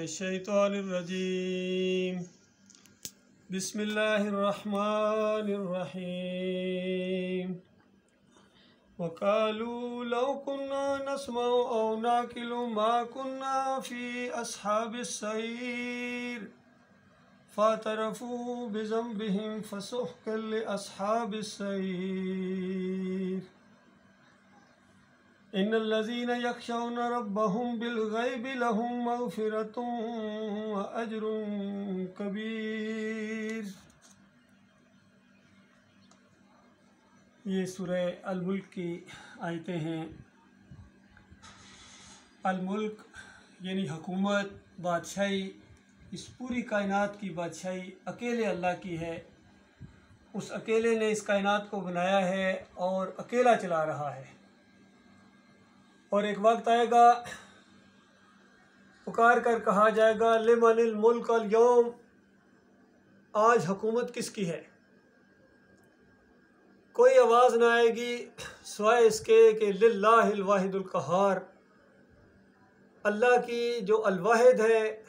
मिनश्शैतानिर्रजीम। बिस्मिल्लाहिर्रहमानिर्रहीम। वक़ालू लौ कुन्ना नस्मउ औ नाक़िलु मा कुन्ना फ़ी अस्हाबिस्सईर फ़अतरफ़ू बिज़ंबिहिम फ़सुहक़न लिअस्हाबिस्सईर। इन्नल्लज़ीना यख़शौना रब्बहुम बिलग़ैबि लहुम मग़फ़िरतुन व अज्रुन कबीर। ये सूरह अल-मुल्क की आयतें हैं। अल-मुल्क यानी हुकूमत, बादशाही, इस पूरी कायनात की बादशाही अकेले अल्लाह की है। उस अकेले ने इस कायनात को बनाया है और अकेला चला रहा है। और एक वक्त आएगा पुकार कर कहा जाएगा लिमनिल मुल्क अल यौम, आज हुकूमत किसकी है। कोई आवाज़ ना आएगी सिवाय इसके कि लिल्लाहिल वाहिदुल क़हार, अल्लाह की जो अल-वाहिद है,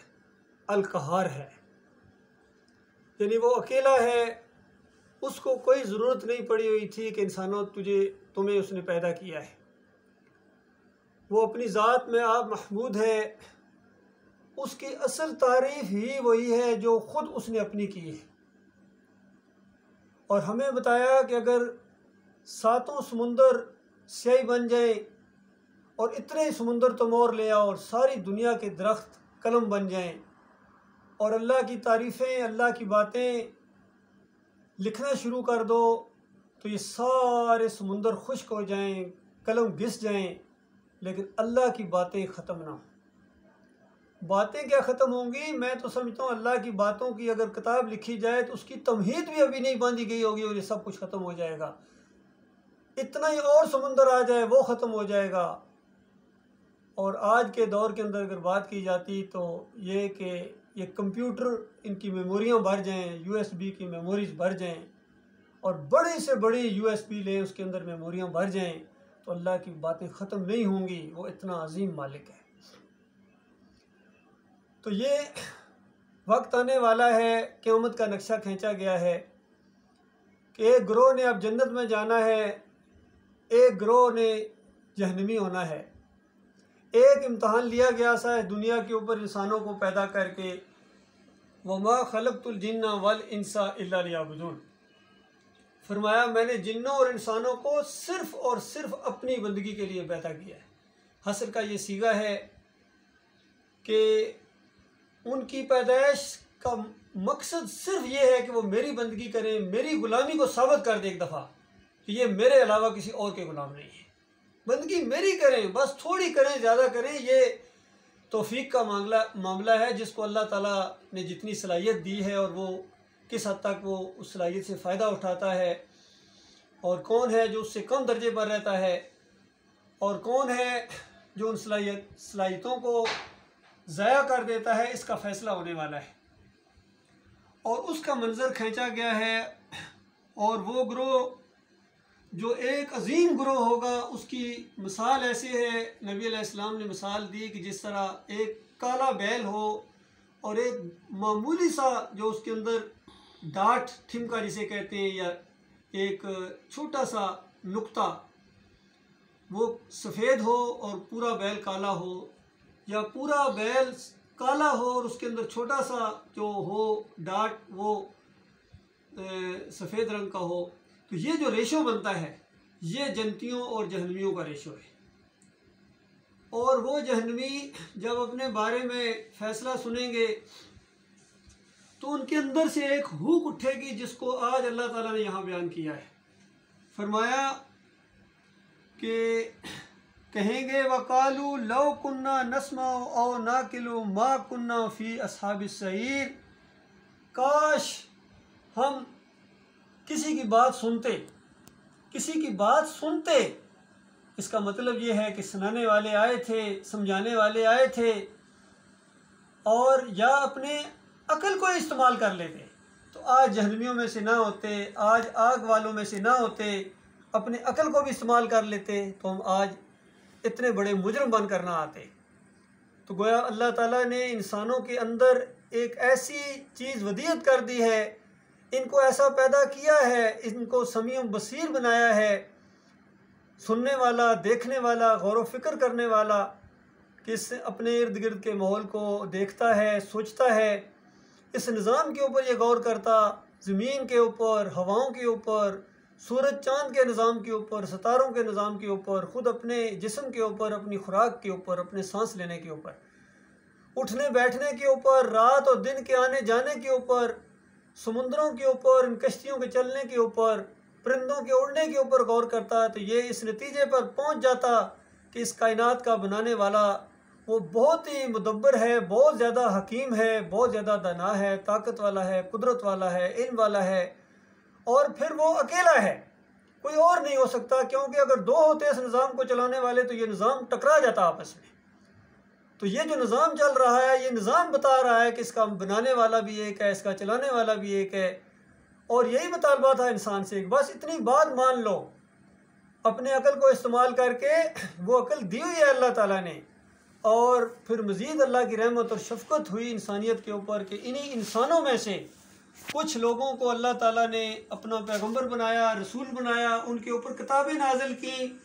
अल-क़हार है, यानी वो अकेला है। उसको कोई ज़रूरत नहीं पड़ी हुई थी कि इंसानों तुम्हें उसने पैदा किया है। वो अपनी ज़ात में आप महमूद है। उसकी असल तारीफ़ ही वही है जो ख़ुद उसने अपनी की है। और हमें बताया कि अगर सातों समुंदर स्याही बन जाएं और इतने समुंदर तमोर ले आओ और सारी दुनिया के दरख्त कलम बन जाएं और अल्लाह की तारीफ़ें, अल्लाह की बातें लिखना शुरू कर दो, तो ये सारे समुंदर खुश्क हो जाएं, कलम घिस जाएं, लेकिन अल्लाह की बातें ख़त्म ना हो। बातें क्या ख़त्म होंगी? मैं तो समझता हूँ अल्लाह की बातों की अगर किताब लिखी जाए तो उसकी तमहीद भी अभी नहीं बांधी गई होगी और ये सब कुछ ख़त्म हो जाएगा। इतना ही और समुंदर आ जाए वो ख़त्म हो जाएगा। और आज के दौर के अंदर अगर बात की जाती तो ये कि ये कंप्यूटर, इनकी मेमोरियाँ भर जाएँ, USB की मेमोरीज भर जाएँ और बड़ी से बड़ी USB लें, उसके अंदर मेमोरियाँ भर जाएँ, तो अल्लाह की बातें ख़त्म नहीं होंगी। वो इतना अजीम मालिक है। तो ये वक्त आने वाला है, क़यामत का नक्शा खींचा गया है कि एक ग्रोह ने अब जन्नत में जाना है, एक ग्रोह ने जहन्नमी होना है। एक इम्तहान लिया गया सा है दुनिया के ऊपर इंसानों को पैदा करके, वमा खलक़तुल जिन्ना वल इंसा इल्ला लियअबुदून। फरमाया मैंने जिन्नों और इंसानों को सिर्फ़ और सिर्फ अपनी बंदगी के लिए पैदा किया है। हसर का ये सीगा है कि उनकी पैदाइश का मकसद सिर्फ ये है कि वो मेरी बंदगी करें, मेरी ग़ुलामी को साबित कर दे एक दफ़ा कि ये मेरे अलावा किसी और के ग़ुलाम नहीं है। बंदगी मेरी करें, बस थोड़ी करें, ज़्यादा करें, ये तौफीक का मामला है जिसको अल्लाह ताला ने जितनी सलाहियत दी है और वो किस हद तक वो उस सलाहियत से फ़ायदा उठाता है, और कौन है जो उससे कम दर्जे पर रहता है, और कौन है जो उन सलाहियतों को ज़ाया कर देता है, इसका फ़ैसला होने वाला है। और उसका मंज़र खींचा गया है। और वो ग्रोह जो एक अजीम ग्रोह होगा, उसकी मिसाल ऐसे है, नबी अलैहिस्सलाम ने मिसाल दी कि जिस तरह एक काला बैल हो और एक मामूली सा जो उसके अंदर डाट ठिमका जिसे कहते हैं, या एक छोटा सा नुक्ता, वो सफ़ेद हो और पूरा बैल काला हो, या पूरा बैल काला हो और उसके अंदर छोटा सा जो हो डाट वो सफ़ेद रंग का हो, तो ये जो रेशो बनता है ये जन्नतियों और जहन्नमियों का रेशो है। और वो जहन्नमी जब अपने बारे में फ़ैसला सुनेंगे तो उनके अंदर से एक हुक उठेगी जिसको आज अल्लाह ताला ने यहाँ बयान किया है। फरमाया कि कहेंगे वक़ालू लौ कुन्ना नस्मउ औ नाक़िलु मा कुन्ना फ़ी अस्हाबिस्सईर, काश हम किसी की बात सुनते, किसी की बात सुनते। इसका मतलब ये है कि सुनाने वाले आए थे, समझाने वाले आए थे, और या अपने अकल को इस्तेमाल कर लेते तो आज जहन्नमियों में से ना होते, आज आग वालों में से ना होते, अपने अकल को भी इस्तेमाल कर लेते तो हम आज इतने बड़े मुजरिम बनकर ना आते। तो गोया अल्लाह ताला ने इंसानों के अंदर एक ऐसी चीज़ वदीयत कर दी है, इनको ऐसा पैदा किया है, इनको समीउम बसीर बनाया है, सुनने वाला, देखने वाला, गौर व फिक्र करने वाला, कि इस अपने इर्द गिर्द के माहौल को देखता है, सोचता है, इस निज़ाम के ऊपर ये गौर करता, ज़मीन के ऊपर, हवाओं के ऊपर, सूरज चाँद के निज़ाम के ऊपर, सितारों के निज़ाम के ऊपर, ख़ुद अपने जिस्म के ऊपर, अपनी खुराक के ऊपर, अपने सांस लेने के ऊपर, उठने बैठने के ऊपर, रात और दिन के आने जाने के ऊपर, समुद्रों के ऊपर, इन कश्तियों के चलने के ऊपर, परिंदों के उड़ने के ऊपर गौर करता। तो ये इस नतीजे पर पहुंच जाता कि इस कायनात का बनाने वाला वो बहुत ही मुदब्बर है, बहुत ज़्यादा हकीम है, बहुत ज़्यादा दाना है, ताकत वाला है, कुदरत वाला है, इल्म वाला है, और फिर वो अकेला है, कोई और नहीं हो सकता। क्योंकि अगर दो होते इस निज़ाम को चलाने वाले तो ये निज़ाम टकरा जाता आपस में। तो ये जो निज़ाम चल रहा है, ये निज़ाम बता रहा है कि इसका बनाने वाला भी एक है, इसका चलाने वाला भी एक है। और यही मुतालबा था इंसान से, बस इतनी बात मान लो, अपने अकल को इस्तेमाल करके, वो अकल दी हुई है अल्लाह ताला ने। और फिर मज़ीद अल्लाह की रहमत और शफ़क़त हुई इंसानियत के ऊपर कि इन्हीं इंसानों में से कुछ लोगों को अल्लाह ताला ने अपना पैगंबर बनाया, रसूल बनाया, उनके ऊपर किताबें नाज़िल की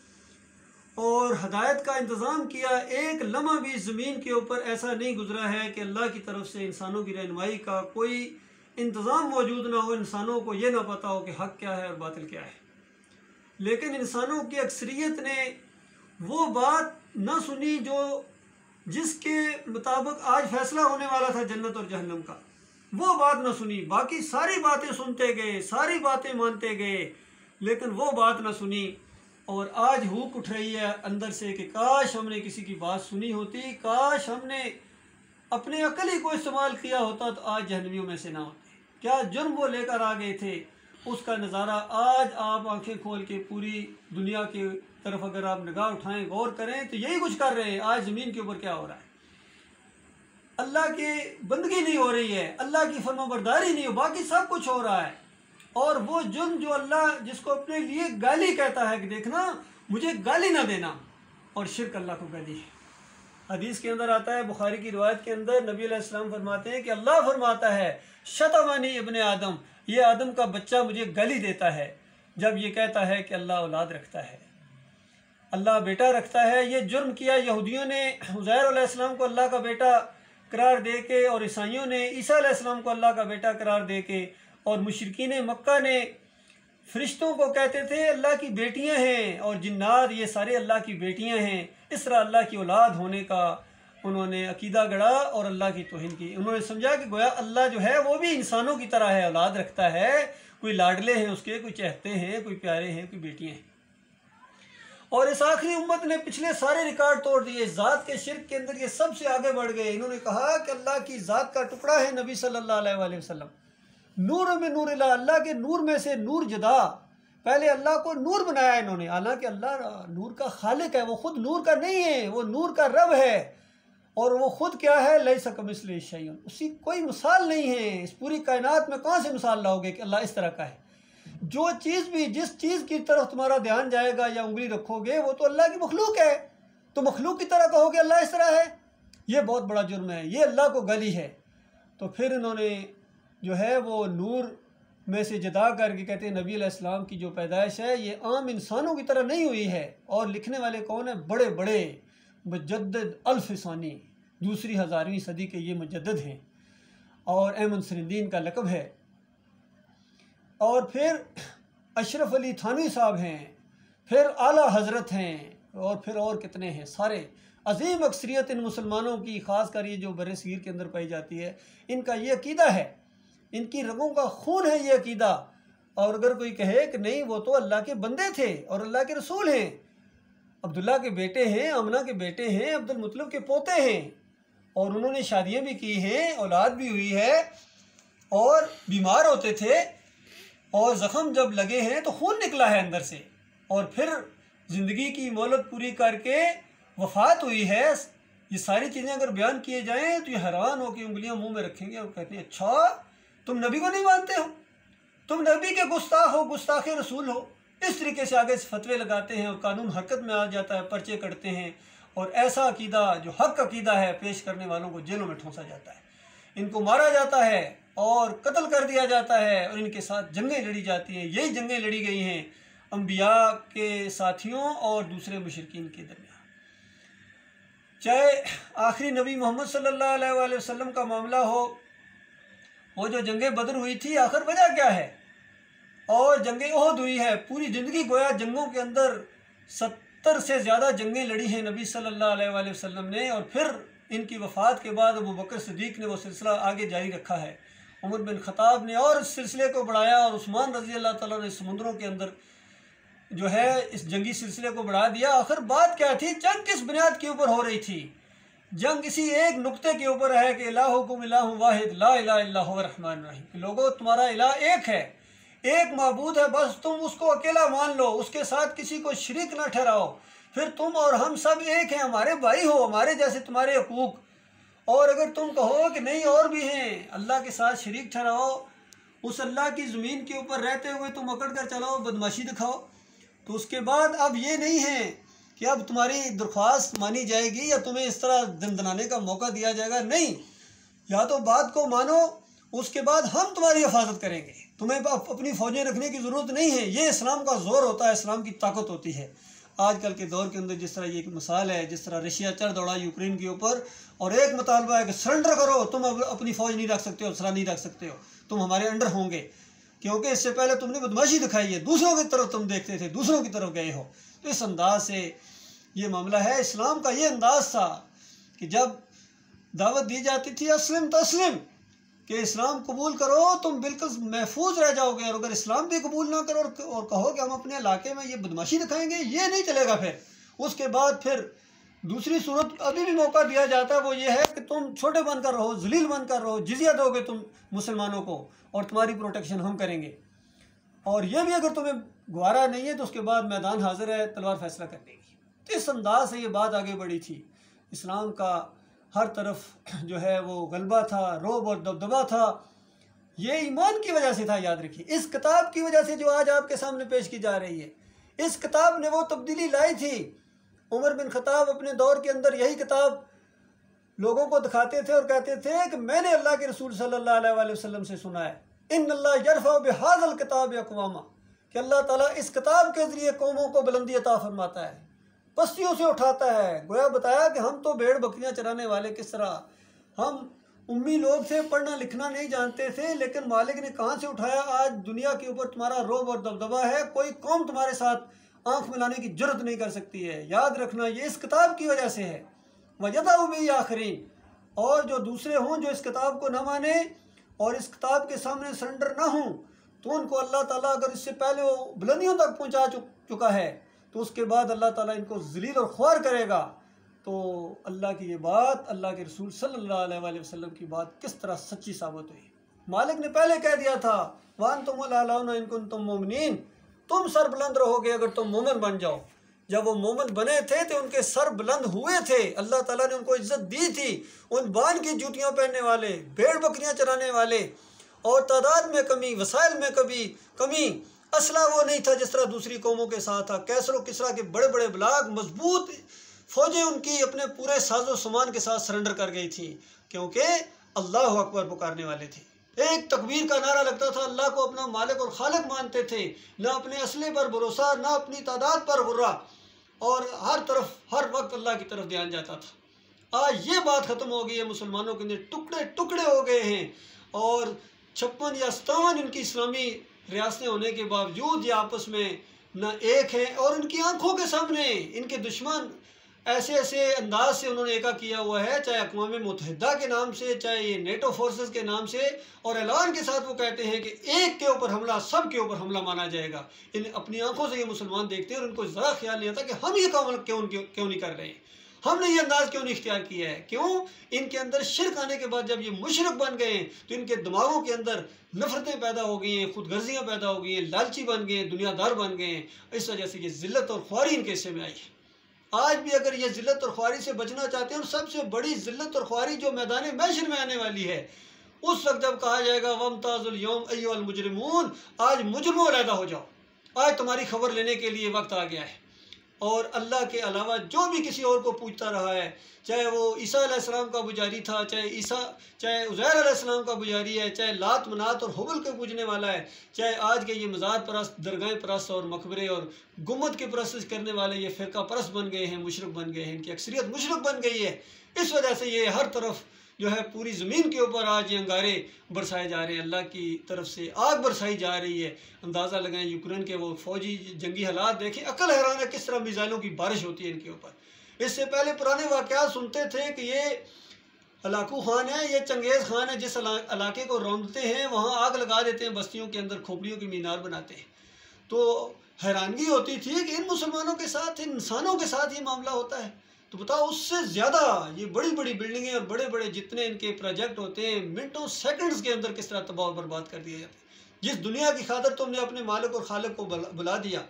और हदायत का इंतज़ाम किया। एक लम्हा भी ज़मीन के ऊपर ऐसा नहीं गुजरा है कि अल्लाह की तरफ से इंसानों की रहनुमाई का कोई इंतज़ाम मौजूद ना हो, इंसानों को ये ना पता हो कि हक़ क्या है और बातिल क्या है। लेकिन इंसानों की अक्सरियत ने वो बात न सुनी जो जिसके मुताबिक आज फैसला होने वाला था जन्नत और जहन्नम का, वो बात न सुनी। बाकी सारी बातें सुनते गए, सारी बातें मानते गए, लेकिन वो बात न सुनी। और आज हुक उठ रही है अंदर से कि काश हमने किसी की बात सुनी होती, काश हमने अपने अकल ही को इस्तेमाल किया होता तो आज जहन्नमियों में से ना होते। क्या जुर्म वो लेकर आ गए थे, उसका नज़ारा आज आप आंखें खोल के पूरी दुनिया की तरफ अगर आप निगाह उठाएं, गौर करें, तो यही कुछ कर रहे हैं। आज ज़मीन के ऊपर क्या हो रहा है, अल्लाह की बंदगी नहीं हो रही है, अल्लाह की फरमाबरदारी नहीं हो, बाकी सब कुछ हो रहा है। और वो जुर्म जो अल्लाह जिसको अपने लिए गाली कहता है कि देखना मुझे गाली ना देना, और शिर्क अल्लाह को गाली है। हदीस के अंदर आता है, बुखारी की रिवायत के अंदर नबी अलैहिस्सलाम फरमाते हैं कि अल्लाह फरमाता है शतमानी इब्ने आदम, ये आदम का बच्चा मुझे गाली देता है जब ये कहता है कि अल्लाह औलाद रखता है, अल्लाह बेटा रखता है। ये जुर्म किया यहूदियों ने उज़ैर अलैहिस्सलाम को अल्लाह का बेटा करार दे के, और ईसाइयों ने ईसा अलैहिस्सलाम को अल्लाह का बेटा करार दे के, और मुशरिकीन मक्का ने फरिश्तों को कहते थे अल्लाह की बेटियां हैं, और जिन्नात ये सारे अल्लाह की बेटियां हैं। इस तरह अल्लाह की औलाद होने का उन्होंने अकीदा गढ़ा और अल्लाह की तौहीन की। उन्होंने समझा कि गोया अल्लाह जो है वो भी इंसानों की तरह है, औलाद रखता है, कोई लाडले हैं उसके, कोई चाहते हैं, कोई प्यारे हैं, कोई बेटियाँ हैं। और इस आखिरी उम्मत ने पिछले सारे रिकॉर्ड तोड़ दिए। ज़ात के शिर्क के अंदर ये सबसे आगे बढ़ गए। इन्होंने कहा कि अल्लाह की ज़ात का टुकड़ा है नबी सल्लल्लाहु अलैहि वसल्लम, नूर में नूर इल्ला, अल्लाह के नूर में से नूर जुदा। पहले अल्लाह को नूर बनाया इन्होंने, हालांकि अल्लाह नूर का खालिक है, वो खुद नूर का नहीं है, वो नूर का रब है। और वो खुद क्या है, लैसा कमिस्लिही शैउन, उसकी कोई मिसाल नहीं है। इस पूरी कायनात में कहाँ से मिसाल लाओगे कि अल्लाह इस तरह का है। जो चीज़ भी जिस चीज़ की तरफ तुम्हारा ध्यान जाएगा या उंगली रखोगे वो तो अल्लाह की मखलूक है, तो मखलूक की तरह कहोगे अल्लाह इस तरह है, ये बहुत बड़ा जुर्म है, ये अल्लाह को गाली है। तो फिर इन्होंने जो है वो नूर में से जुदा करके कहते हैं नबी अलैहिस्सलाम की जो पैदाइश है ये आम इंसानों की तरह नहीं हुई है। और लिखने वाले कौन है, बड़े बड़े मुजद्दिद अल्फ़सानी, दूसरी 1000वीं सदी के ये मुजद्दिद हैं, और अहमद सरीदीन का लक़ब है। और फिर अशरफ अली थानवी साहब हैं, फिर आला हज़रत हैं, और फिर और कितने हैं। सारे अजीम अक्सरियत इन मुसलमानों की, ख़ास कर ये जो बर्रे सगीर के अंदर पाई जाती है, इनका ये अकीदा है, इनकी रगों का खून है ये अकीदा। और अगर कोई कहे कि नहीं वो तो अल्लाह के बंदे थे और अल्लाह के रसूल हैं, अब्दुल्ला के बेटे हैं, अमना के बेटे हैं, अब्दुल मुत्तलिब के पोते हैं, और उन्होंने शादियाँ भी की हैं, औलाद भी हुई है, और बीमार होते थे, और ज़ख़म जब लगे हैं तो खून निकला है अंदर से, और फिर ज़िंदगी की मोहलत पूरी करके वफ़ात हुई है। ये सारी चीज़ें अगर बयान किए जाएँ तो ये हैरान हो कि उंगलियां मुंह में रखेंगे और कहते हैं अच्छा तुम नबी को नहीं मानते हो, तुम नबी के गुस्ताख हो, गुस्ताखे रसूल हो। इस तरीके से आगे से फतवे लगाते हैं और कानून हरकत में आ जाता है, पर्चे कटते हैं और ऐसा अकीदा जो हक अकीदा है पेश करने वालों को जेलों में ठूंसा जाता है, इनको मारा जाता है और कत्ल कर दिया जाता है और इनके साथ जंगें लड़ी जाती हैं। यही जंगें लड़ी गई हैं अंबिया के साथियों और दूसरे मुशरिकीन के दरमियान। चाहे आखिरी नबी मोहम्मद सल्लल्लाहु अलैहि वसल्लम का मामला हो, वो जो जंग बदर हुई थी, आखिर वजह क्या है, और जंग ओहद हुई है। पूरी ज़िंदगी गोया जंगों के अंदर 70 से ज़्यादा जंगें लड़ी हैं नबी सल्लल्लाहु अलैहि वसल्लम ने, और फिर इनकी वफ़ात के बाद अबू बकर सिद्दीक़ ने वो सिलसिला आगे जारी रखा है। उमर बिन ख़त्ताब ने और इस सिलसिले को बढ़ाया, और उस्मान रज़ी अल्लाह तआला ने समुद्रों के अंदर जो है इस जंगी सिलसिले को बढ़ा दिया। आखिर बात क्या थी? जंग किस बुनियाद के ऊपर हो रही थी? जंग इसी एक नुक्ते के ऊपर है कि इलाहुकुम इलाहुन वाहिद ला इलाहा इल्ला हुवा रहमान रहीम। लोगों, तुम्हारा इलाह एक है, एक माबूद है, बस तुम उसको अकेला मान लो, उसके साथ किसी को शरीक ना ठहराओ, फिर तुम और हम सब एक हैं, हमारे भाई हो, हमारे जैसे तुम्हारे हकूक। और अगर तुम कहो कि नहीं और भी हैं, अल्लाह के साथ शरीक ठहराओ, उस अल्लाह की ज़मीन के ऊपर रहते हुए तुम अकड़ कर चलाओ, बदमाशी दिखाओ, तो उसके बाद अब ये नहीं है कि अब तुम्हारी दरख्वास्त मानी जाएगी या तुम्हें इस तरह दंदनाने का मौका दिया जाएगा। नहीं, या तो बात को मानो, उसके बाद हम तुम्हारी हिफाजत करेंगे, तुम्हें अपनी फ़ौजें रखने की ज़रूरत नहीं है। ये इस्लाम का ज़ोर होता है, इस्लाम की ताकत होती है। आजकल के दौर के अंदर जिस तरह ये एक मिसाल है, जिस तरह रशिया चढ़ दौड़ा यूक्रेन के ऊपर, और एक मुतालबा है कि सरेंडर करो, तुम अब अपनी फ़ौज नहीं रख सकते हो, असला नहीं रख सकते हो, तुम हमारे अंडर होंगे, क्योंकि इससे पहले तुमने बदमाशी दिखाई है, दूसरों की तरफ तुम देखते थे, दूसरों की तरफ गए हो। तो इस अंदाज से ये मामला है। इस्लाम का ये अंदाज था कि जब दावत दी जाती थी अस्लिम तस्लिम, कि इस्लाम कबूल करो, तुम बिल्कुल महफूज रह जाओगे, और अगर इस्लाम भी कबूल ना करो और कहो कि हम अपने इलाके में ये बदमाशी दिखाएंगे, ये नहीं चलेगा। फिर उसके बाद फिर दूसरी सूरत अभी भी मौका दिया जाता है, वो ये है कि तुम छोटे बनकर रहो, जलील बनकर रहो, जिजिया दोगे तुम मुसलमानों को, और तुम्हारी प्रोटेक्शन हम करेंगे, और ये भी अगर तुम्हें गवारा नहीं है तो उसके बाद मैदान हाजिर है, तलवार फैसला कर देगी। तो इस अंदाज से ये बात आगे बढ़ी थी। इस्लाम का हर तरफ जो है वो गलबा था, रोब और दबदबा था। ये ईमान की वजह से था, याद रखिए, इस किताब की वजह से जो आज आपके सामने पेश की जा रही है। इस किताब ने वो तब्दीली लाई थी। उमर बिन ख़त्ताब अपने दौर के अंदर यही किताब लोगों को दिखाते थे और कहते थे कि मैंने अल्लाह के रसूल सल्लल्लाहु अलैहि वसल्लम से सुना है, इन्नल्लाह यरफ़अ बिहाज़ल किताब अक़वामा, कि अल्लाह ताला इस किताब के ज़रिए कौमों को बुलंदी अता फरमाता है, पस्तियों से उठाता है। गोया बताया कि हम तो भेड़ बकरियां चराने वाले, किस तरह हम उम्मी लोग थे, पढ़ना लिखना नहीं जानते थे, लेकिन मालिक ने कहाँ से उठाया, आज दुनिया के ऊपर तुम्हारा रोब और दबदबा है, कोई कौम तुम्हारे साथ आंख मिलाने की जरूरत नहीं कर सकती है। याद रखना, ये इस किताब की वजह से है। वजदा भी आखिरीन, और जो दूसरे हों जो इस किताब को न माने और इस किताब के सामने सरेंडर ना हों, तो उनको अल्लाह ताला अगर इससे पहले वो बुलंदियों तक पहुँचा चुका है, तो उसके बाद अल्लाह ताला इनको ज़लील और ख्वार करेगा। तो अल्लाह की ये बात, अल्लाह के रसूल सल्लल्लाहु अलैहि वसल्लम की बात किस तरह सच्ची साबित हुई। मालिक ने पहले कह दिया था, वान तुमुल आलौना इन कुंतुम मोमिनीन, तुम सर बुलंद रहोगे अगर तुम मोमिन बन जाओ। जब वो मोमिन बने थे तो उनके सर बुलंद हुए थे, अल्लाह ताला ने उनको इज्जत दी थी। उन बान की जूतियाँ पहनने वाले, भेड़ बकरियाँ चराने वाले, और तादाद में कमी, वसाइल में कमी, असला वो नहीं था जिस तरह दूसरी कौमों के साथ था। कैसर किसरा के बड़े बड़े ब्लाग, मजबूत फौजें उनकी अपने पूरे साजो सामान के साथ सरेंडर कर गई थी, क्योंकि अल्लाह अकबर पुकारने वाले थे। एक तकबीर का नारा लगता था, अल्लाह को अपना मालिक और खालिक मानते थे, ना अपने असले पर भरोसा, ना अपनी तादाद पर गुर्रा, और हर तरफ हर वक्त अल्लाह की तरफ ध्यान जाता था। आज ये बात ख़त्म हो गई है, मुसलमानों के अंदर टुकड़े टुकड़े हो गए हैं, और 56 या 57 इनकी इस्लामी रियासतें होने के बावजूद ये आपस में न एक है, और इनकी आंखों के सामने इनके दुश्मन ऐसे ऐसे अंदाज से उन्होंने एका किया हुआ है, चाहे अक़वाम मुत्तहिदा के नाम से, चाहे ये नेटो फोर्सेस के नाम से, और ऐलान के साथ वो कहते हैं कि एक के ऊपर हमला, सब के ऊपर हमला माना जाएगा। इन अपनी आंखों से ये मुसलमान देखते हैं और उनको ज़रा ख्याल नहीं आता कि हम ये काम क्यों नहीं कर रहे हैं, हमने ये अंदाज़ क्यों नहीं इख्तियार किया है। क्यों? इनके अंदर शिरक आने के बाद जब ये मुशरिक बन गए हैं, तो इनके दिमागों के अंदर नफरतें पैदा हो गई हैं, खुदगर्जियाँ पैदा हो गई हैं, लालची बन गए हैं, दुनियादार बन गए हैं। इस वजह से ये ज़िल्लत और ख्वारी इनके हिस्से में आई है। आज भी अगर ये ज़िल्लत और ख्वारी से बचना चाहते हैं, और सबसे बड़ी ज़िल्लत और ख्वारी जो मैदान महशर में आने वाली है, उस वक्त जब कहा जाएगा वमताज़ुल यौम अय्युहल मुजरिमून, आज मुजरिमों अलहदा हो जाओ, आज तुम्हारी खबर लेने के लिए वक्त आ गया है। और अल्लाह के अलावा जो भी किसी और को पूजता रहा है, चाहे वो ईसा अलैहिस्सलाम का पुजारी था, चाहे उज़ैर अलैहिस्सलाम का पुजारी है, चाहे लात मनात और हुबल के पूजने वाला है, चाहे आज के ये मज़ार परस्त, दरगाह परस्त और मकबरे और गुम्मत की परस्तिश करने वाले ये फ़िरका परस्त बन गए हैं, मुशरिक बन गए हैं, इनकी अक्सरियत मुशरिक बन गई है। इस वजह से ये हर तरफ जो है पूरी ज़मीन के ऊपर आज ये अंगारे बरसाए जा रहे हैं, अल्लाह की तरफ से आग बरसाई जा रही है। अंदाज़ा लगाएं यूक्रेन के वो फौजी जंगी हालात देखें, अकल हैरान है किस तरह मिसाइलों की बारिश होती है इनके ऊपर। इससे पहले पुराने वाक़यात सुनते थे कि ये हलाकू खान है, ये चंगेज़ खान है, जिस इलाके को रौंदते हैं वहाँ आग लगा देते हैं, बस्तियों के अंदर खोपड़ियों की मीनार बनाते हैं। तो हैरानगी होती थी कि इन मुसलमानों के साथ, इन इंसानों के साथ ये मामला होता है। तो बताओ, उससे ज़्यादा ये बड़ी बड़ी बिल्डिंगें और बड़े बड़े जितने इनके प्रोजेक्ट होते हैं, मिनटों सेकंड्स के अंदर किस तरह तबाह और बर्बाद कर दिए जाते हैं। जिस दुनिया की खातिर तुमने अपने मालिक और खालिक को बुला दिया,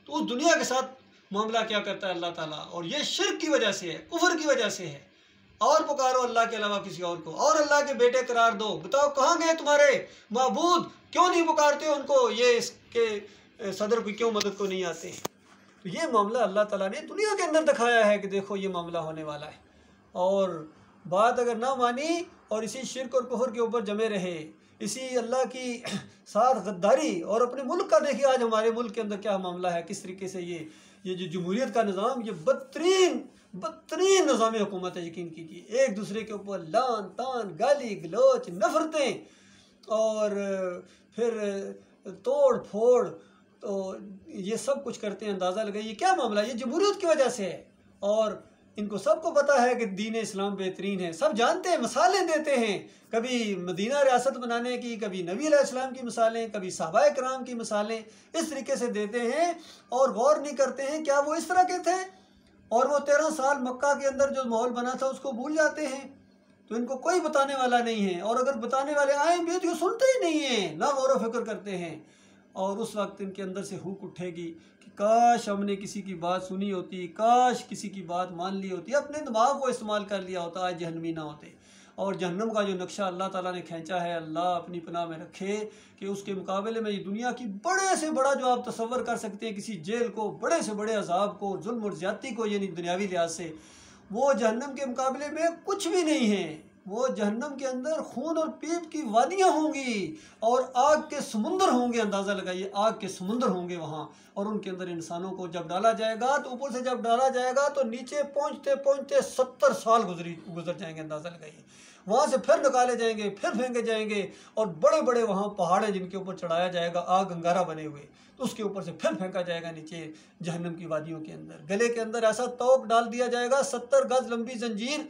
तो उस दुनिया के साथ मामला क्या करता है अल्लाह ताला। और ये शिर्क की वजह से है, कुफर की वजह से है। और पुकारो अल्लाह के अलावा किसी और को, और अल्लाह के बेटे करार दो। बताओ कहाँ गए तुम्हारे माबूद, क्यों नहीं पुकारते उनको, ये इसके सदर की क्यों मदद को नहीं आते। तो ये मामला अल्लाह ताला ने दुनिया के अंदर दिखाया है कि देखो ये मामला होने वाला है। और बात अगर ना मानी और इसी शिर्क और कुफर के ऊपर जमे रहे, इसी अल्लाह की साथ गद्दारी, और अपने मुल्क का देखिए आज हमारे मुल्क के अंदर क्या मामला है, किस तरीके से ये जो जमहूरियत का निज़ाम, ये बदतरीन निज़ाम हुकूमत है। यकीन कीजिए, एक दूसरे के ऊपर लान तान, गाली गलोच, नफरतें, और फिर तोड़ फोड़, तो ये सब कुछ करते हैं। अंदाज़ा लगाइए क्या मामला है, ये जमहूरियत की वजह से है। और इनको सबको पता है कि दीन इस्लाम बेहतरीन है, सब जानते हैं, मिसालें देते हैं, कभी मदीना रियासत बनाने की, कभी नबी अलैहिस्सलाम की मिसालें, कभी सहाबाए किराम की मिसालें, इस तरीके से देते हैं। और गौर नहीं करते हैं क्या वो इस तरह के थे, और वो 13 साल मक्का के अंदर जो माहौल बना था उसको भूल जाते हैं। तो इनको कोई बताने वाला नहीं है, और अगर बताने वाले आए भी तो सुनते ही नहीं हैं, ना गौर व फिक्र करते हैं। और उस वक्त इनके अंदर से हुक उठेगी कि काश हमने किसी की बात सुनी होती, काश किसी की बात मान ली होती, अपने दिमाग को इस्तेमाल कर लिया होता, आज जहन्नमी ना होते। और जहन्नम का जो नक्शा अल्लाह ताला ने खींचा है, अल्लाह अपनी पनाह में रखे कि उसके मुकाबले में ये दुनिया की बड़े से बड़ा जो आप तसव्वुर कर सकते हैं किसी जेल को, बड़े से बड़े अजाब को, जुल्म और ज्यादती को, यानी दुनियावी लिहाज से, वो जहन्नम के मुकाबले में कुछ भी नहीं है। वो जहन्नम के अंदर खून और पीप की वादियाँ होंगी और आग के समुंदर होंगे। अंदाज़ा लगाइए, आग के समुंदर होंगे वहाँ। और उनके अंदर इंसानों को जब डाला जाएगा, तो ऊपर से जब डाला जाएगा तो नीचे पहुँचते पहुँचते 70 साल गुजर जाएंगे। अंदाज़ा लगाइए, वहाँ से फिर निकाले जाएंगे, फिर फेंके जाएंगे, और बड़े बड़े वहाँ पहाड़ हैं जिनके ऊपर चढ़ाया जाएगा, आग अंगारा बने हुए, तो उसके ऊपर से फिर फेंका जाएगा नीचे जहन्नम की वादियों के अंदर। गले के अंदर ऐसा तोक डाल दिया जाएगा, 70 गज लंबी जंजीर,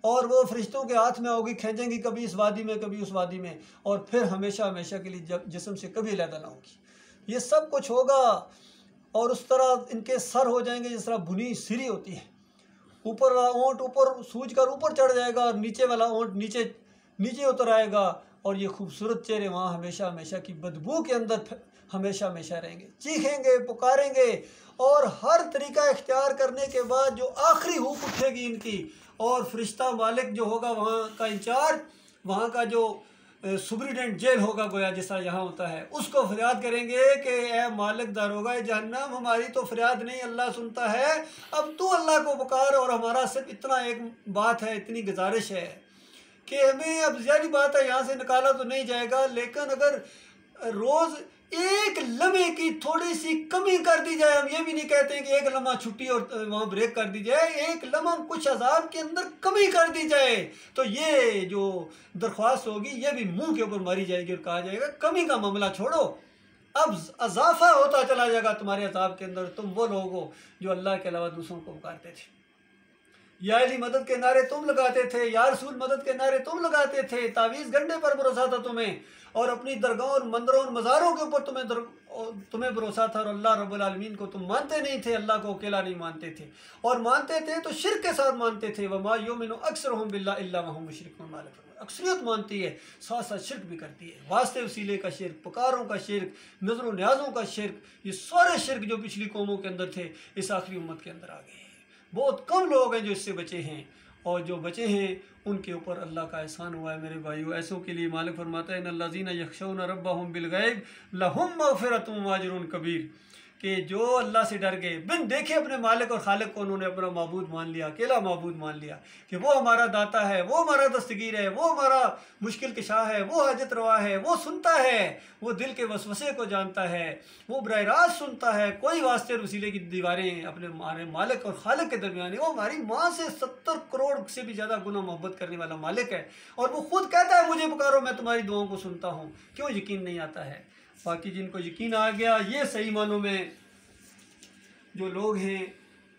और वो फरिश्तों के हाथ में होगी, खींचेंगी कभी इस वादी में कभी उस वादी में, और फिर हमेशा हमेशा के लिए जिस्म से कभी अलग ना होगी। ये सब कुछ होगा। और उस तरह इनके सर हो जाएंगे जिस तरह भुनी सिरी होती है, ऊपर वाला ऊँट ऊपर सूझ कर ऊपर चढ़ जाएगा, और नीचे वाला ऊँट नीचे नीचे उतर आएगा। और ये खूबसूरत चेहरे वहाँ हमेशा हमेशा की बदबू के अंदर हमेशा हमेशा रहेंगे, चीखेंगे, पुकारेंगे, और हर तरीका इख्तियार करने के बाद जो आखिरी हुक उठेगी इनकी, और फरिश्ता मालिक जो होगा वहाँ का इंचार्ज, वहाँ का जो सुपरिटेंडेंट जेल होगा गोया जैसा यहाँ होता है, उसको फरियाद करेंगे कि ए मालिक दारोगा जहन्नम, हमारी तो फरियाद नहीं, अल्लाह सुनता है, अब तू अल्लाह को पुकार। और हमारा सिर्फ इतना एक बात है, इतनी गुजारिश है कि हमें, अब ज़्यादा बात है यहाँ से निकाला तो नहीं जाएगा, लेकिन अगर रोज़ एक लम्हे की थोड़ी सी कमी कर दी जाए, हम ये भी नहीं कहते हैं कि एक लम्हा छुट्टी और वहाँ ब्रेक कर दी जाए, एक लम्हा कुछ अजाब के अंदर कमी कर दी जाए, तो ये जो दरख्वास्त होगी ये भी मुंह के ऊपर मारी जाएगी और कहा जाएगा कमी का मामला छोड़ो, अब अजाफा होता चला जाएगा तुम्हारे अजाब के अंदर। तुम वो लोग हो जो अल्लाह के अलावा दूसरों को पुकारते थे, या अली मदद के नारे तुम लगाते थे, या रसूल मदद के नारे तुम लगाते थे, तावीज़ गंडे पर भरोसा था तुम्हें, और अपनी दरगाहों और मंदिरों और मज़ारों के ऊपर तुम्हें भरोसा था, और अल्लाह रब्बुल आलमीन को तुम मानते नहीं थे, अल्लाह को अकेला नहीं मानते थे, और मानते थे तो शिर्क के साथ मानते थे। वमा युमिनु अक्सरुहुम बिल्लाहि इल्ला वहुम मुशरिकून, अक्सरियत मानती है, साथ साथ शिर्क भी करती है, वास्ते वसीले का शिर्क, पुकारों का शिर्क, नज़र न्याज़ों का शिर्क, ये सारे शिर्क जो पिछली कौमों के अंदर थे इस आखिरी उम्मत के अंदर आ गए हैं। बहुत कम लोग हैं जो इससे बचे हैं, और जो बचे हैं उनके ऊपर अल्लाह का एहसान हुआ है। मेरे भाइयों, ऐसों के लिए मालिक फरमाता है इन्नल्लज़ीना यख़शौना रब्बहुम बिल ग़ैब लहुम मग़फ़िरतुम व अज्रुन कबीर, कि जो अल्लाह से डर गए, बिन देखे अपने मालिक और खालिक को उन्होंने अपना माबूद मान लिया, अकेला माबूद मान लिया कि वो हमारा दाता है, वो हमारा दस्तगीर है, वो हमारा मुश्किल कशा है, वो हाजत रवा है, वो सुनता है, वो दिल के वसवसे को जानता है, वो बराह रास्त सुनता है, कोई वास्ते और वसीले की दीवारें अपने हमारे मालिक और खालिक के दरमियान है। वो हमारी माँ से 70 करोड़ से भी ज़्यादा गुना मोहब्बत करने वाला मालिक है, और वो खुद कहता है मुझे पुकारो मैं तुम्हारी दुआओं को सुनता हूँ। क्यों यकीन नहीं आता है? बाकी जिनको यकीन आ गया, ये सही मानों में जो लोग हैं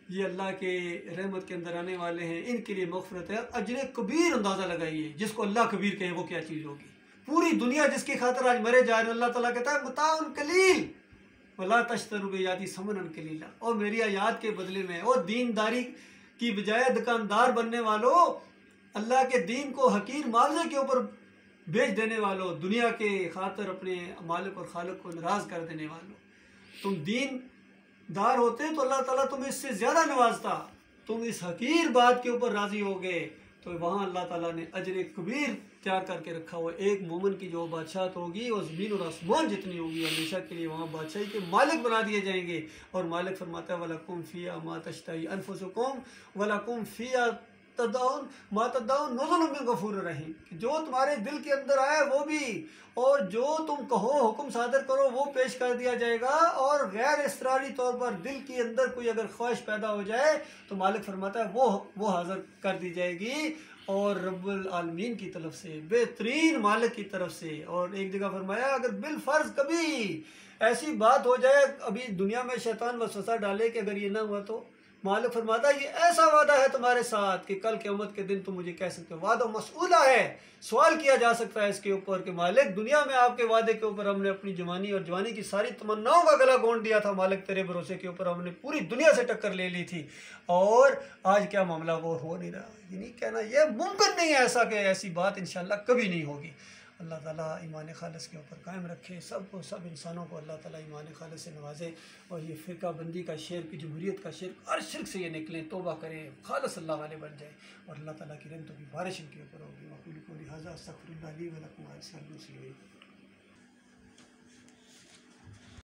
ये अल्लाह के रहमत के अंदर आने वाले हैं, इनके लिए मग़फ़िरत है। अजर कबीर अंदाज़ा लगाइए, जिसको अल्लाह कबीर कहे वो क्या चीज़ होगी। पूरी दुनिया जिसकी खातिर आज मरे जा रहे हैं, अल्लाह ताला कहता है मुताउन कलील वला तश्तरू बियाती समनन कलीला। और मेरी आयात के बदले में, और दीनदारी की बजाय दुकानदार बनने वालों, अल्लाह के दीन को हकीर मुआवजे के ऊपर बेच देने वालों, दुनिया के खातिर अपने मालिक और खालिक को नाराज़ कर देने वालों, तुम दीनदार होते तो अल्लाह ताला तुम्हें इससे ज़्यादा नवाजता। तुम इस हकीर बात के ऊपर राज़ी हो गए, तो वहाँ अल्लाह ताला ने अजर कबीर तैयार करके रखा हुआ। एक मोमिन की जो बादशाहत होगी वो ज़मीन और आसमान जितनी होगी, हमेशा के लिए वहाँ बादशाही के मालिक बना दिए जाएंगे। और मालिक फरमाता है वलकुम फ़िया मा तश्ताही अनफुसुकुम वलकुम फ़िया तदउन मा तदउन नुज़ुलुम मिन गफ़ूर रहीम। जो तुम्हारे दिल के अंदर आए वो भी, और जो तुम कहो हुक्म सादर करो वो पेश कर दिया जाएगा। और गैर इसरारी तौर पर दिल के अंदर कोई अगर ख्वाहिश पैदा हो जाए तो मालिक फरमाता है वो हाज़िर कर दी जाएगी, और रब्बुल आलमीन की तरफ से, बेहतरीन मालिक की तरफ से। और एक जगह फरमाया अगर बिल फ़र्ज़ कभी ऐसी बात हो जाए, अभी दुनिया में शैतान वसवसा डाले कि अगर ये ना हुआ, तो मालिक फरमाता है ये ऐसा वादा है तुम्हारे साथ कि कल क़यामत के दिन तुम मुझे कह सकते हो। वादा मसऊला है, सवाल किया जा सकता है इसके ऊपर कि मालिक दुनिया में आपके वादे के ऊपर हमने अपनी जवानी और जवानी की सारी तमन्नाओं का गला घोंट दिया था, मालिक तेरे भरोसे के ऊपर हमने पूरी दुनिया से टक्कर ले ली थी, और आज क्या मामला वो हो नहीं रहा। ये नहीं कहना, ये मुमकिन नहीं है ऐसा कि ऐसी बात इंशाअल्लाह कभी नहीं होगी। अल्लाह ताला ईमान खालिस के ऊपर कायम रखे, सबको, सब इंसानों को अल्लाह ताला ईमान खालिस से नवाजे, और ये फ़िरका बंदी का शिर्क, जमहूरियत का शिर्क, हर शिर्क से ये निकलें, तौबा करें, खालिस अल्लाह वाले बन जाए, और अल्लाह ताला की रहमतों की बारिश इनके ऊपर होगी। वक़ूलु क़ौली हाज़ा अस्तग़फ़िरुल्लाह ली व लकुम।